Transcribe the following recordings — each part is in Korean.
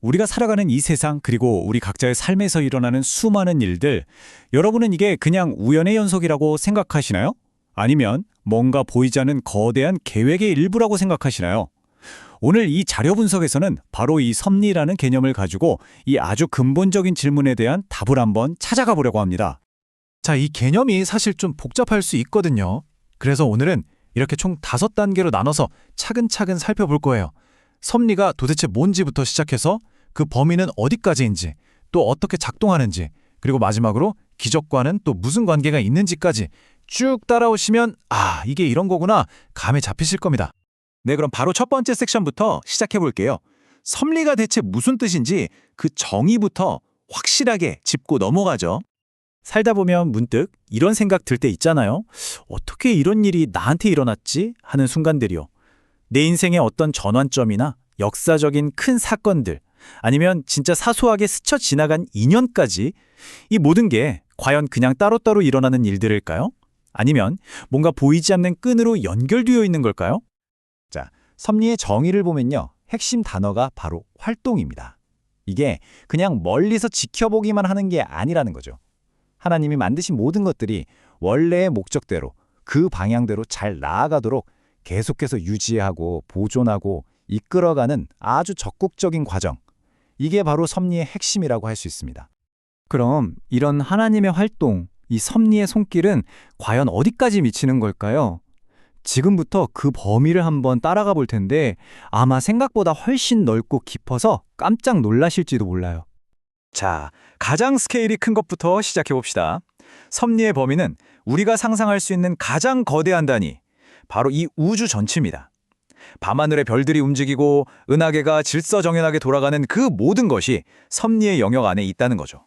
우리가 살아가는 이 세상, 그리고 우리 각자의 삶에서 일어나는 수많은 일들, 여러분은 이게 그냥 우연의 연속이라고 생각하시나요? 아니면 뭔가 보이지 않는 거대한 계획의 일부라고 생각하시나요? 오늘 이 자료 분석에서는 바로 이 섭리라는 개념을 가지고 이 아주 근본적인 질문에 대한 답을 한번 찾아가 보려고 합니다. 자, 이 개념이 사실 좀 복잡할 수 있거든요. 그래서 오늘은 이렇게 총 5단계로 나눠서 차근차근 살펴볼 거예요. 섭리가 도대체 뭔지부터 시작해서 그 범위는 어디까지인지, 또 어떻게 작동하는지, 그리고 마지막으로 기적과는 또 무슨 관계가 있는지까지 쭉 따라오시면 이게 이런 거구나 감이 잡히실 겁니다. 네, 그럼 바로 첫 번째 섹션부터 시작해 볼게요. 섭리가 대체 무슨 뜻인지 그 정의부터 확실하게 짚고 넘어가죠. 살다 보면 문득 이런 생각 들 때 있잖아요. 어떻게 이런 일이 나한테 일어났지? 하는 순간들이요. 내 인생의 어떤 전환점이나 역사적인 큰 사건들, 아니면 진짜 사소하게 스쳐 지나간 인연까지, 이 모든 게 과연 그냥 따로따로 일어나는 일들일까요? 아니면 뭔가 보이지 않는 끈으로 연결되어 있는 걸까요? 자, 섭리의 정의를 보면요. 핵심 단어가 바로 활동입니다. 이게 그냥 멀리서 지켜보기만 하는 게 아니라는 거죠. 하나님이 만드신 모든 것들이 원래의 목적대로, 그 방향대로 잘 나아가도록 계속해서 유지하고 보존하고 이끌어가는 아주 적극적인 과정. 이게 바로 섭리의 핵심이라고 할 수 있습니다. 그럼 이런 하나님의 활동, 이 섭리의 손길은 과연 어디까지 미치는 걸까요? 지금부터 그 범위를 한번 따라가 볼 텐데 아마 생각보다 훨씬 넓고 깊어서 깜짝 놀라실지도 몰라요. 자, 가장 스케일이 큰 것부터 시작해 봅시다. 섭리의 범위는 우리가 상상할 수 있는 가장 거대한 단위, 바로 이 우주 전체입니다. 밤하늘의 별들이 움직이고 은하계가 질서정연하게 돌아가는 그 모든 것이 섭리의 영역 안에 있다는 거죠.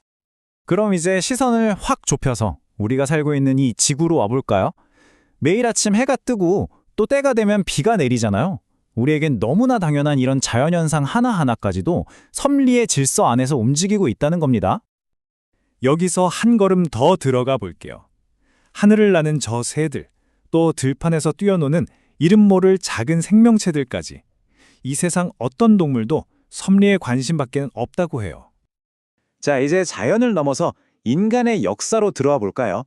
그럼 이제 시선을 확 좁혀서 우리가 살고 있는 이 지구로 와볼까요? 매일 아침 해가 뜨고 또 때가 되면 비가 내리잖아요. 우리에겐 너무나 당연한 이런 자연현상 하나하나까지도 섭리의 질서 안에서 움직이고 있다는 겁니다. 여기서 한 걸음 더 들어가 볼게요. 하늘을 나는 저 새들, 또 들판에서 뛰어노는 이름 모를 작은 생명체들까지. 이 세상 어떤 동물도 섭리의 관심밖에는 없다고 해요. 자, 이제 자연을 넘어서 인간의 역사로 들어와 볼까요?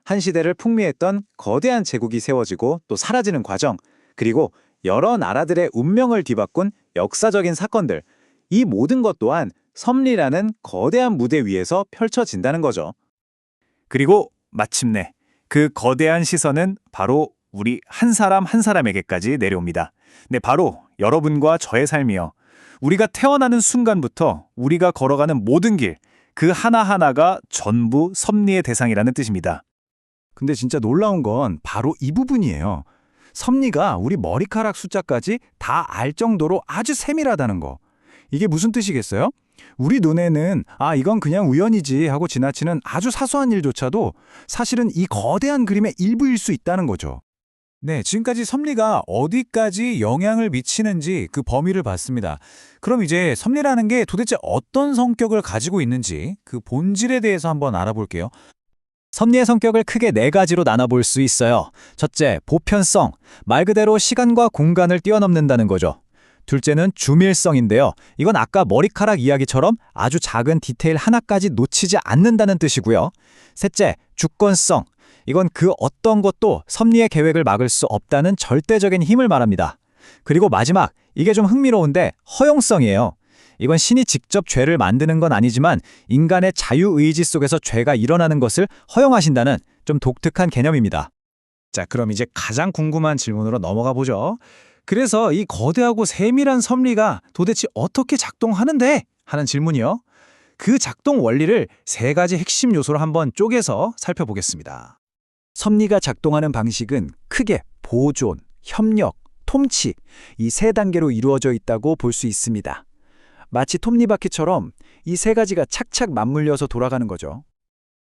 한 시대를 풍미했던 거대한 제국이 세워지고 또 사라지는 과정, 그리고 여러 나라들의 운명을 뒤바꾼 역사적인 사건들, 이 모든 것 또한 섭리라는 거대한 무대 위에서 펼쳐진다는 거죠. 그리고 마침내 그 거대한 시선은 바로 우리 한 사람 한 사람에게까지 내려옵니다. 네, 바로 여러분과 저의 삶이요. 우리가 태어나는 순간부터 우리가 걸어가는 모든 길, 그 하나하나가 전부 섭리의 대상이라는 뜻입니다. 근데 진짜 놀라운 건 바로 이 부분이에요. 섭리가 우리 머리카락 숫자까지 다 알 정도로 아주 세밀하다는 거. 이게 무슨 뜻이겠어요? 우리 눈에는 이건 그냥 우연이지 하고 지나치는 아주 사소한 일조차도 사실은 이 거대한 그림의 일부일 수 있다는 거죠. 네, 지금까지 섭리가 어디까지 영향을 미치는지 그 범위를 봤습니다. 그럼 이제 섭리라는 게 도대체 어떤 성격을 가지고 있는지 그 본질에 대해서 한번 알아볼게요. 섭리의 성격을 크게 4가지로 나눠볼 수 있어요. 첫째, 보편성, 말 그대로 시간과 공간을 뛰어넘는다는 거죠. 둘째는 주밀성인데요. 이건 아까 머리카락 이야기처럼 아주 작은 디테일 하나까지 놓치지 않는다는 뜻이고요. 셋째, 주권성, 이건 그 어떤 것도 섭리의 계획을 막을 수 없다는 절대적인 힘을 말합니다. 그리고 마지막, 이게 좀 흥미로운데 허용성이에요. 이건 신이 직접 죄를 만드는 건 아니지만 인간의 자유의지 속에서 죄가 일어나는 것을 허용하신다는 좀 독특한 개념입니다. 자, 그럼 이제 가장 궁금한 질문으로 넘어가 보죠. 그래서 이 거대하고 세밀한 섭리가 도대체 어떻게 작동하는데? 하는 질문이요. 그 작동 원리를 3가지 핵심 요소로 한번 쪼개서 살펴보겠습니다. 섭리가 작동하는 방식은 크게 보존, 협력, 통치 이 3단계로 이루어져 있다고 볼 수 있습니다. 마치 톱니바퀴처럼 이 3가지가 착착 맞물려서 돌아가는 거죠.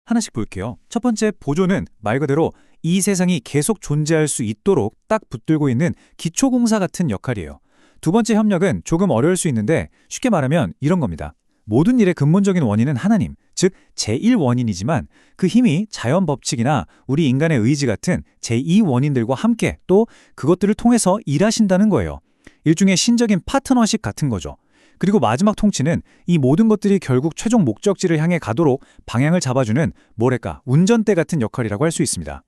하나씩 볼게요. 첫 번째, 보존은 말 그대로 이 세상이 계속 존재할 수 있도록 딱 붙들고 있는 기초공사 같은 역할이에요. 두 번째, 협력은 조금 어려울 수 있는데 쉽게 말하면 이런 겁니다. 모든 일의 근본적인 원인은 하나님, 즉 제1원인이지만 그 힘이 자연 법칙이나 우리 인간의 의지 같은 제2원인들과 함께 또 그것들을 통해서 일하신다는 거예요. 일종의 신적인 파트너십 같은 거죠. 그리고 마지막 통치는 이 모든 것들이 결국 최종 목적지를 향해 가도록 방향을 잡아주는 뭐랄까 운전대 같은 역할이라고 할 수 있습니다.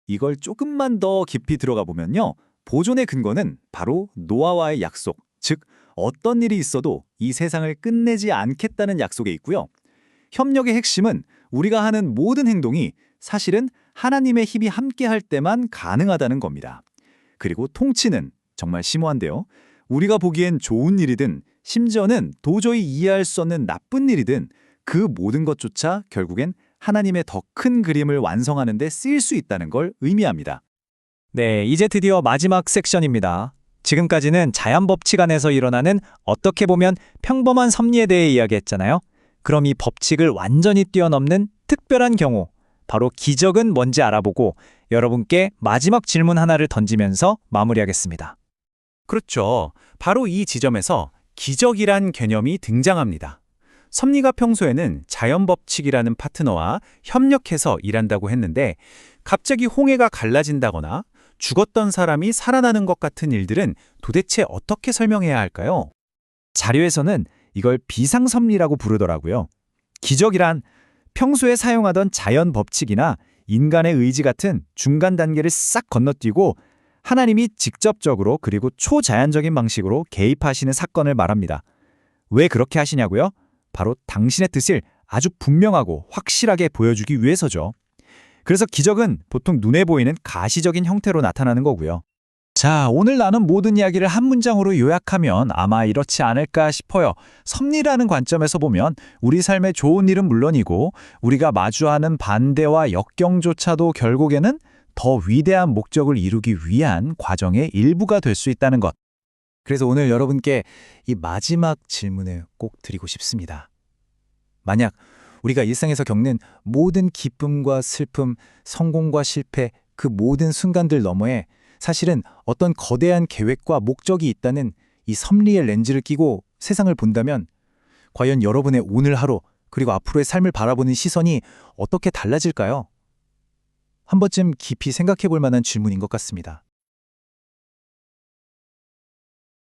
이걸 조금만 더 깊이 들어가 보면요. 보존의 근거는 바로 노아와의 약속, 즉 어떤 일이 있어도 이 세상을 끝내지 않겠다는 약속에 있고요. 협력의 핵심은 우리가 하는 모든 행동이 사실은 하나님의 힘이 함께할 때만 가능하다는 겁니다. 그리고 통치는 정말 심오한데요. 우리가 보기엔 좋은 일이든 심지어는 도저히 이해할 수 없는 나쁜 일이든 그 모든 것조차 결국엔 하나님의 더 큰 그림을 완성하는 데 쓰일 수 있다는 걸 의미합니다. 네, 이제 드디어 마지막 섹션입니다. 지금까지는 자연 법칙 안에서 일어나는 어떻게 보면 평범한 섭리에 대해 이야기했잖아요. 그럼 이 법칙을 완전히 뛰어넘는 특별한 경우, 바로 기적은 뭔지 알아보고 여러분께 마지막 질문 하나를 던지면서 마무리하겠습니다. 그렇죠. 바로 이 지점에서 기적이란 개념이 등장합니다. 섭리가 평소에는 자연법칙이라는 파트너와 협력해서 일한다고 했는데 갑자기 홍해가 갈라진다거나 죽었던 사람이 살아나는 것 같은 일들은 도대체 어떻게 설명해야 할까요? 자료에서는 이걸 비상섭리라고 부르더라고요. 기적이란 평소에 사용하던 자연 법칙이나 인간의 의지 같은 중간 단계를 싹 건너뛰고 하나님이 직접적으로 그리고 초자연적인 방식으로 개입하시는 사건을 말합니다. 왜 그렇게 하시냐고요? 바로 당신의 뜻을 아주 분명하고 확실하게 보여주기 위해서죠. 그래서 기적은 보통 눈에 보이는 가시적인 형태로 나타나는 거고요. 자, 오늘 나눈 모든 이야기를 한 문장으로 요약하면 아마 이렇지 않을까 싶어요. 섭리라는 관점에서 보면 우리 삶의 좋은 일은 물론이고 우리가 마주하는 반대와 역경조차도 결국에는 더 위대한 목적을 이루기 위한 과정의 일부가 될 수 있다는 것. 그래서 오늘 여러분께 이 마지막 질문을 꼭 드리고 싶습니다. 만약 우리가 일상에서 겪는 모든 기쁨과 슬픔, 성공과 실패, 그 모든 순간들 너머에 사실은 어떤 거대한 계획과 목적이 있다는 이 섭리의 렌즈를 끼고 세상을 본다면 과연 여러분의 오늘 하루 그리고 앞으로의 삶을 바라보는 시선이 어떻게 달라질까요? 한 번쯤 깊이 생각해 볼 만한 질문인 것 같습니다.